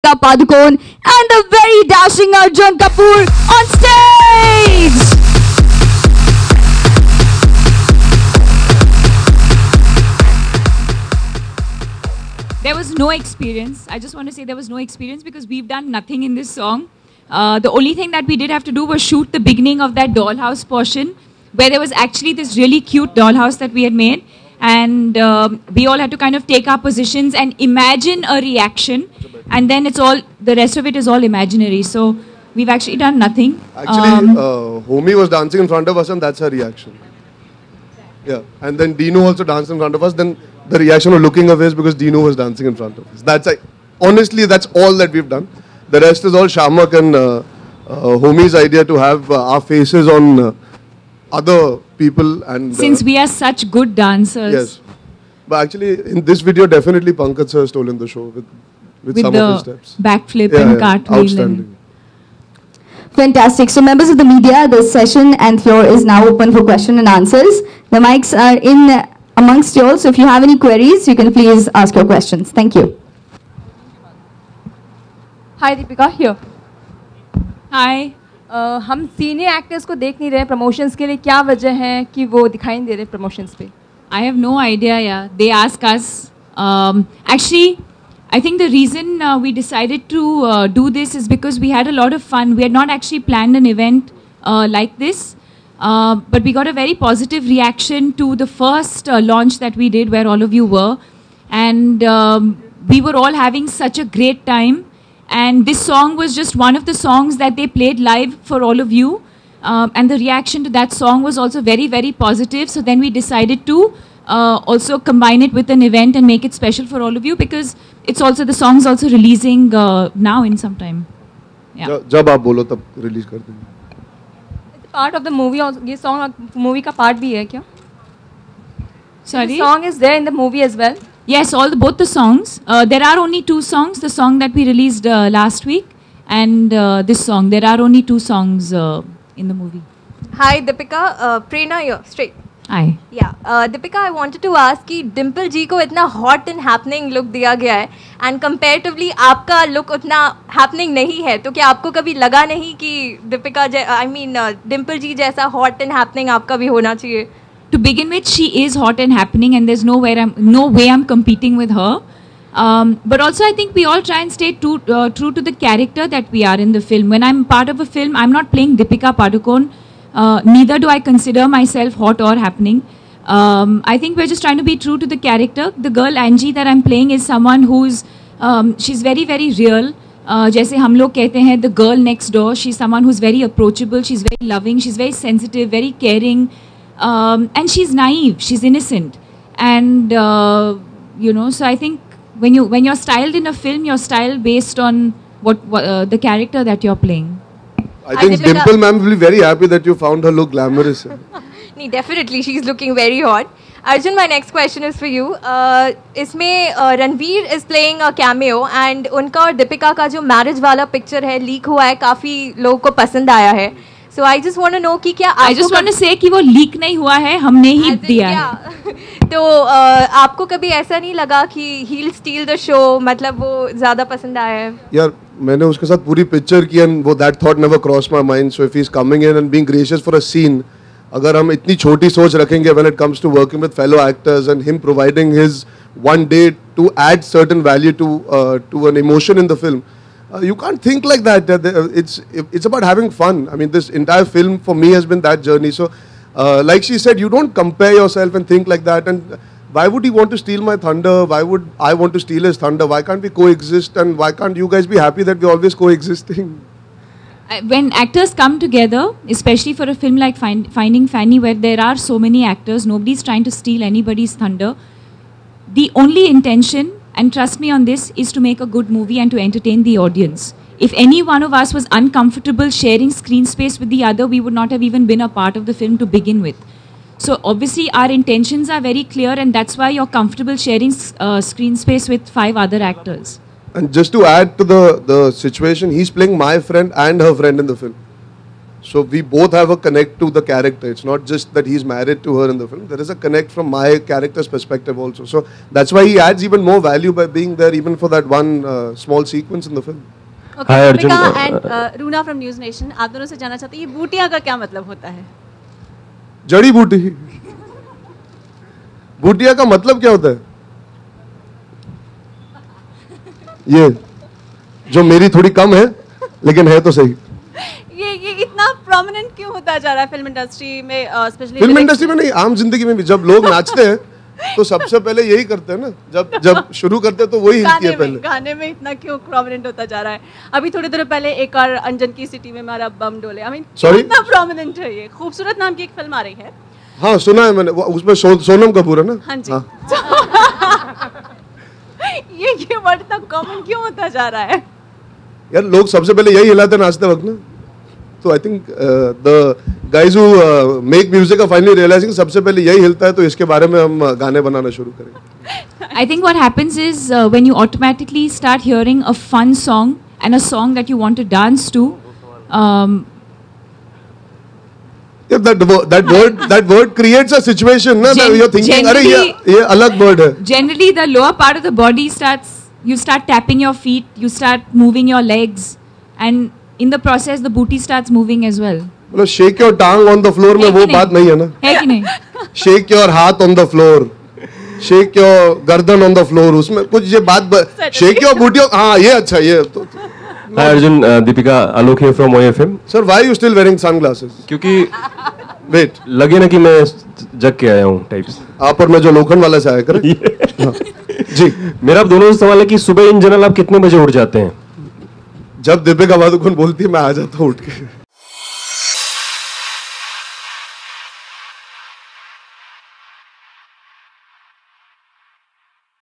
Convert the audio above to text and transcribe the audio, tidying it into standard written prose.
Padukone and the very dashing Arjun Kapoor on stage. There was no experience. I just want to say there was no experience because we've done nothing in this song. The only thing that we did have to do was shoot the beginning of that dollhouse portion where there was actually this really cute dollhouse that we had made. And we all had to kind of take our positions and imagine a reaction. And then it's all, the rest of it is all imaginary. So we've actually done nothing. Actually, Homie was dancing in front of us and that's her reaction. Yeah, and then Dino also danced in front of us. Then the reaction of looking away is because Dino was dancing in front of us. That's like, honestly, that's all that we've done. The rest is all Shamak and Homie's idea to have our faces on other people. And since we are such good dancers. Yes. But actually, in this video, definitely Pankaj sir has stolen the show with some of his steps. Backflip and cartwheel. Outstanding. Fantastic. So members of the media, the session and floor is now open for question and answers. The mics are in amongst you all. So if you have any queries, you can please ask your questions. Thank you. Hi Deepika, here. Hi. हम senior actors को देख नहीं रहे promotions के लिए क्या वजह है कि वो दिखाई नहीं दे रहे प्रमोशंस पे I have no idea, yeah. They ask us. Actually, I think the reason we decided to do this is because we had a lot of fun. We had not actually planned an event like this, but we got a very positive reaction to the first launch that we did where all of you were. And we were all having such a great time. And this song was just one of the songs that they played live for all of you. And the reaction to that song was also very, very positive. So then we decided to also combine it with an event and make it special for all of you because it's also, the song's also releasing now in some time. Yeah. जब आप बोलो तब release कर देंगे. Part of the movie also, ये song movie का part भी है क्या? Sorry? The song is there in the movie as well? Yes, both the songs. There are only two songs. The song that we released last week and this song. There are only two songs in the movie. Hi Deepika, Prerna here, straight. Hi. Yeah, Deepika, I wanted to ask कि Dimple जी को इतना hot and happening look दिया गया है and comparatively आपका look उतना happening नहीं है तो क्या आपको कभी लगा नहीं कि Deepika Dimple जी जैसा hot and happening आपका भी होना चाहिए? To begin with, she is hot and happening and there's no way I'm competing with her. But also I think we all try and stay true to the character that we are in the film. When I'm part of a film, I'm not playing Deepika Padukone. Neither do I consider myself hot or happening. I think we're just trying to be true to the character. The girl Angie that I'm playing is someone who's, she's very, very real. जैसे हम लोग कहते हैं, the girl next door, she's someone who's very approachable, she's very loving, she's very sensitive, very caring. And she's naive, she's innocent. And, you know, so I think when you're styled in a film, you're styled based on what the character that you're playing. I think Dimple ma'am will be very happy that you found her look glamorous. नहीं, definitely she's looking very hot. Arjun, my next question is for you. इसमें Ranveer is playing a cameo and उनका और Deepika का जो marriage वाला picture है leak हुआ है, काफी लोगों को पसंद आया है. So I just want to know कि क्या I just want to say कि वो leak नहीं हुआ है, हमने ही दिया है. तो आपको कभी ऐसा नहीं लगा कि he'll steal the show, मतलब वो ज़्यादा पसंद आया है? यार मैंने उसके साथ पूरी पिक्चर की and वो that thought never crossed my mind. So if he's coming in and being gracious for a scene, अगर हम इतनी छोटी सोच रखेंगे when it comes to working with fellow actors and him providing his one day to add certain value to an emotion in the film, you can't think like that. It's about having fun. I mean, this entire film for me has been that journey. So, like she said, you don't compare yourself and think like that. And why would he want to steal my thunder? Why would I want to steal his thunder? Why can't we coexist? And why can't you guys be happy that we're always coexisting? When actors come together, especially for a film like Finding Fanny, where there are so many actors, nobody's trying to steal anybody's thunder. The only intention, and trust me on this, is to make a good movie and to entertain the audience. If any one of us was uncomfortable sharing screen space with the other, we would not have even been a part of the film to begin with. So obviously our intentions are very clear and that's why you're comfortable sharing screen space with 5 other actors. And just to add to the situation, he's playing my friend and her friend in the film. So we both have a connect to the character. It's not just that he's married to her in the film. There is a connect from my character's perspective also. So that's why he adds even more value by being there, even for that one small sequence in the film. Okay, Hi, Arjun. and Runa from News Nation. आप दोनों से जानना चाहते हैं ये बूटिया का क्या मतलब होता है? जड़ी बूटी। बूटिया का मतलब क्या होता है? ये जो मेरी थोड़ी कम है, लेकिन है तो सही। ये इतना प्रोमिनेंट क्यों होता जा रहा है फिल्म इंडस्ट्री में, स्पेशली फिल्म इंडस्ट्री में नहीं, आम जिंदगी में भी जब लोग नाचते हैं तो सबसे पहले यही करते हैं ना, जब शुरू करते हैं तो वही हिलती है पहले। गाने में इतना क्यों प्रोमिनेंट होता जा रहा है? अभी थोड़ी देर पहले एक और अंजन की सिटी में हमारा बम डोले, आई मीन कितना प्रोमिनेंट है ये। खूबसूरत नाम की एक फिल्म आ रही है। हाँ सुना है मैंने, उसमें सोनम कपूर है ना। हाँ जी। ये वर्ड इतना कॉमन क्यों होता जा रहा है? यार लोग सबसे पहले यही हिलाते नाचते वक्त ना, तो I think the guys who make music are finally realising सबसे पहले यही हिलता है, तो इसके बारे में हम गाने बनाना शुरू करेंगे। I think what happens is when you automatically start hearing a fun song and a song that you want to dance to, Yeah, that word creates a situation ना, that you're thinking अरे ये अलग word है। Generally, the lower part of the body you start tapping your feet, you start moving your legs, and in the process, the booty starts moving as well. मतलब shake your tongue on the floor में वो बात नहीं है ना? है कि नहीं? Shake your हाथ on the floor, shake your गर्दन on the floor, उसमें कुछ ये बात shake your booty, हाँ ये अच्छा ये तो। Hi Arjun, Deepika, Alok here from OFM. Sir, why are you still wearing sunglasses? क्योंकि Wait, लगे ना कि मैं जग के आया हूँ टाइप्स। आप और मैं जो लोखंड वाला से आया करें। हाँ, जी मेरा आप दोनों से सवाल है कि सुबह इन जनरल आप कितने बजे उठ जाते हैं? जब दीपिका पादुकोण बोलती है मैं आ जाता हूँ उठ के।